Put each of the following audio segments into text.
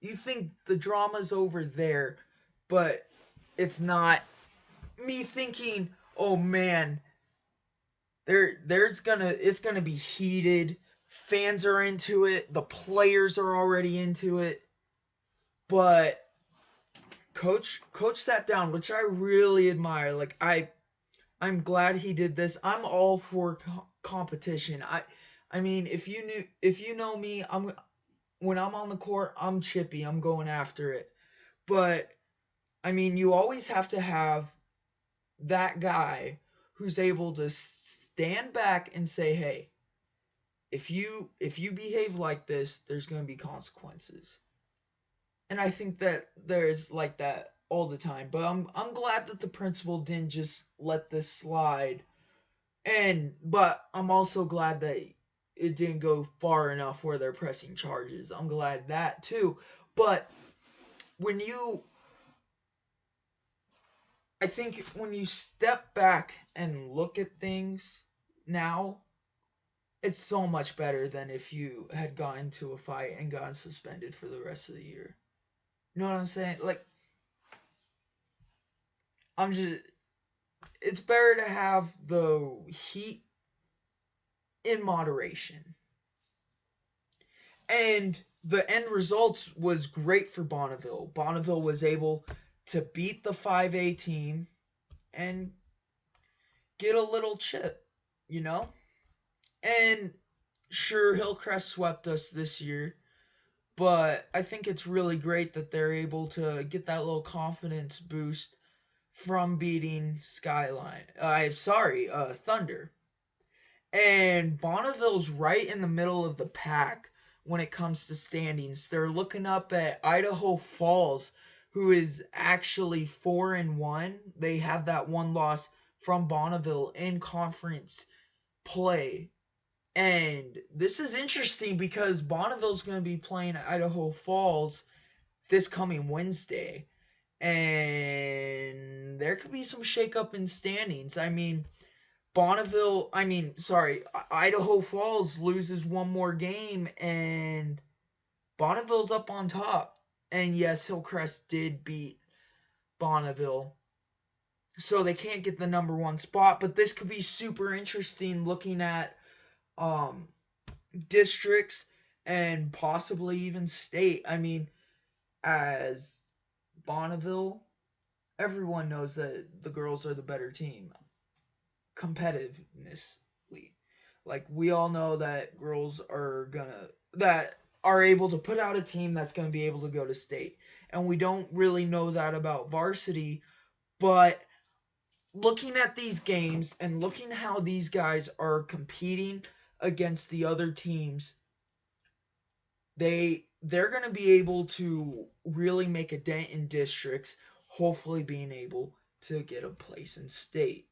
You think the drama's over there, but it's not. Me thinking, oh man, it's gonna be heated. Fans are into it. The players are already into it. But coach sat down, which I really admire. Like I'm glad he did this. I'm all for competition. I mean, if you know me, when I'm on the court, I'm chippy. I'm going after it. But I mean, you always have to have that guy who's able to stand back and say, "Hey, if you behave like this, there's going to be consequences." And I think that there's like that all the time. But I'm glad that the principal didn't just let this slide. But I'm also glad that it didn't go far enough where they're pressing charges. I'm glad that too. But when you I think when you step back and look at things now, it's so much better than if you had gotten into a fight and gotten suspended for the rest of the year. You know what I'm saying? Like, it's better to have the heat in moderation. And the end results was great for Bonneville. Bonneville was able to beat the 5A team and get a little chip, you know? And sure, Hillcrest swept us this year, but I think it's really great that they're able to get that little confidence boost from beating Thunder. And Bonneville's right in the middle of the pack when it comes to standings. They're looking up at Idaho Falls, who is actually 4-1. They have that one loss from Bonneville in conference play. And this is interesting because Bonneville's going to be playing Idaho Falls this coming Wednesday. And there could be some shakeup in standings. I mean, Idaho Falls loses one more game and Bonneville's up on top. And yes, Hillcrest did beat Bonneville. So they can't get the number one spot, but this could be super interesting looking at districts and possibly even state. I mean, as Bonneville, everyone knows that the girls are the better team. Competitivenessly. Like, we all know that girls are able to put out a team that's going to be able to go to state. And we don't really know that about varsity, but looking at these games and looking how these guys are competing against the other teams, they're going to be able to really make a dent in districts, hopefully being able to get a place in state.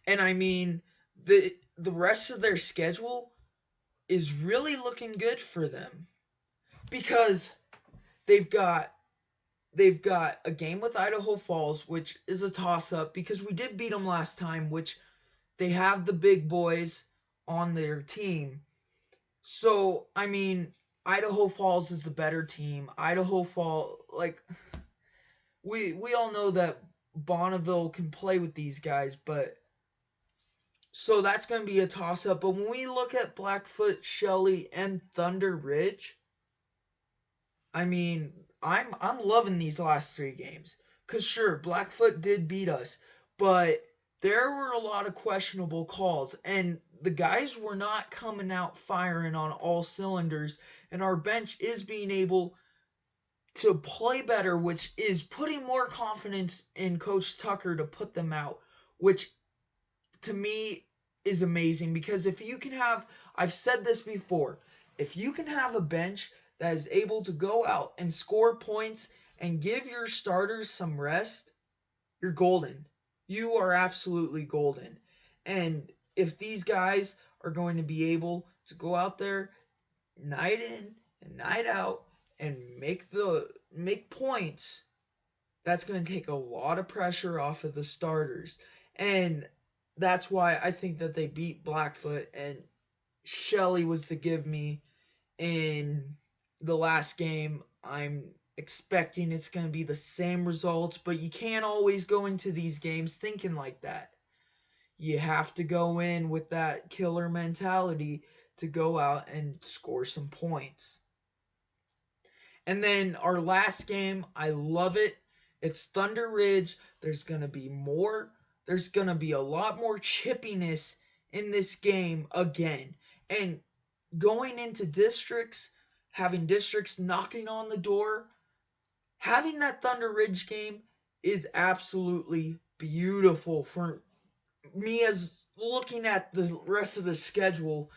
And I mean, the rest of their schedule is really looking good for them because they've got a game with Idaho Falls, which is a toss-up because we did beat them last time, which they have the big boys on their team. So, I mean, Idaho Falls is the better team. Idaho Falls, like, we all know that Bonneville can play with these guys, but so that's going to be a toss-up. But when we look at Blackfoot, Shelley, and Thunder Ridge, I mean, I'm loving these last three games. Because sure, Blackfoot did beat us, but there were a lot of questionable calls, and the guys were not coming out firing on all cylinders, and our bench is being able to play better, which is putting more confidence in Coach Tucker to put them out, which to me is amazing because if you can have, I've said this before, if you can have a bench that is able to go out and score points and give your starters some rest, you're golden. You are absolutely golden. And if these guys are going to be able to go out there night in and night out and make points, that's going to take a lot of pressure off of the starters. And that's why I think that they beat Blackfoot, and Shelley was the give me in the last game I'm expecting it's going to be the same results, but you can't always go into these games thinking like that. You have to go in with that killer mentality to go out and score some points. And then our last game, I love it. It's Thunder Ridge. There's going to be a lot more chippiness in this game again. And going into districts, having districts knocking on the door, having that Thunder Ridge game is absolutely beautiful for me as looking at the rest of the schedule.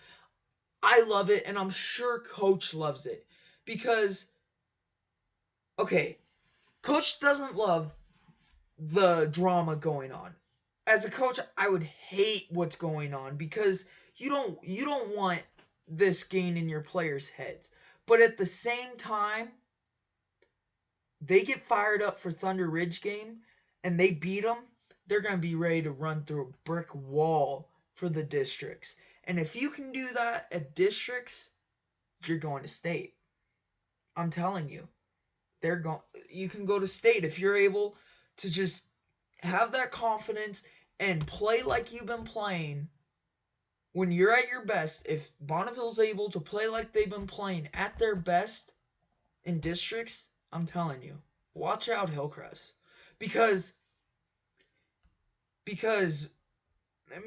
I love it, and I'm sure Coach loves it because, okay, Coach doesn't love the drama going on. As a coach, I would hate what's going on because you don't want this getting in your players' heads. But at the same time, they get fired up for Thunder Ridge game and they beat them, they're going to be ready to run through a brick wall for the districts. And if you can do that at districts, you're going to state. I'm telling you. You can go to state if you're able to just have that confidence and play like you've been playing. When you're at your best, if Bonneville's able to play like they've been playing at their best in districts, I'm telling you, watch out, Hillcrest. Because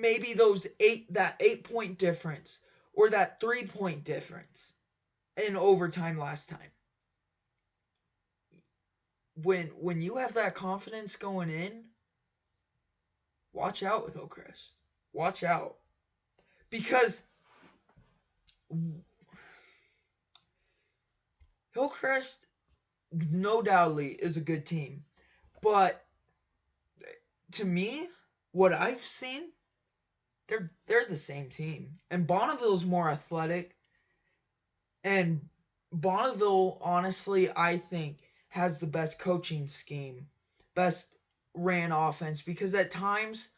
maybe that 8-point difference or that 3-point difference in overtime last time. When you have that confidence going in, watch out with Hillcrest. Watch out. Because Hillcrest, no doubtly, is a good team. But to me, what I've seen, they're the same team. And Bonneville's more athletic. And Bonneville, honestly, I think, has the best coaching scheme, best ran offense. Because at times,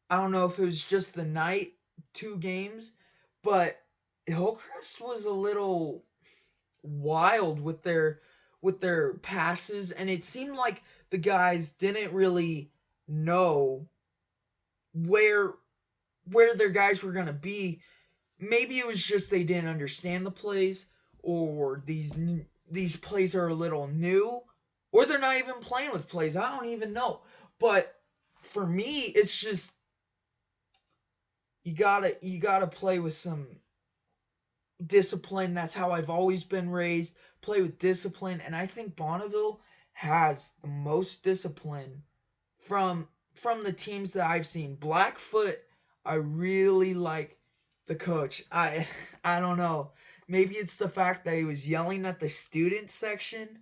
I don't know if it was just the night, 2 games, but Hillcrest was a little wild with their passes, and it seemed like the guys didn't really know where their guys were going to be. Maybe it was just they didn't understand the plays, or these plays are a little new, or they're not even playing with plays. I don't even know. But for me, it's just you gotta play with some discipline. That's how I've always been raised. Play with discipline, and I think Bonneville has the most discipline from the teams that I've seen. Blackfoot, I really like the coach. I don't know. Maybe it's the fact that he was yelling at the student section.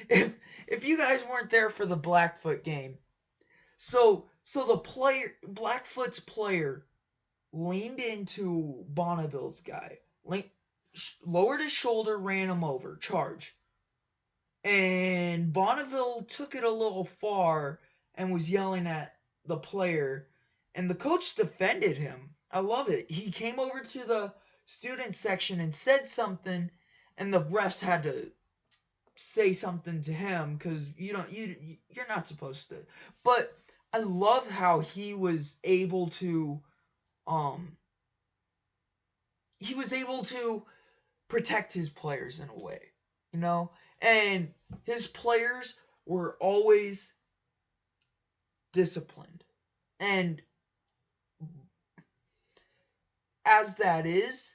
If you guys weren't there for the Blackfoot game, so the Blackfoot's player leaned into Bonneville's guy, lowered his shoulder, ran him over, charge. And Bonneville took it a little far and was yelling at the player, and the coach defended him. I love it. He came over to the student section and said something, and the refs had to say something to him because you're not supposed to. But I love how he was able to protect his players in a way, and his players were always disciplined. And as that is,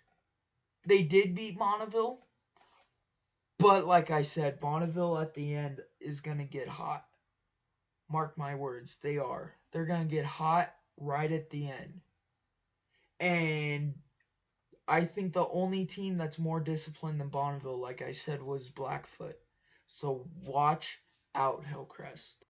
they did beat Bonneville, but like I said, Bonneville at the end is going to get hot. Mark my words, they are. They're going to get hot right at the end. And I think the only team that's more disciplined than Bonneville, like I said, was Blackfoot. So watch out, Hillcrest.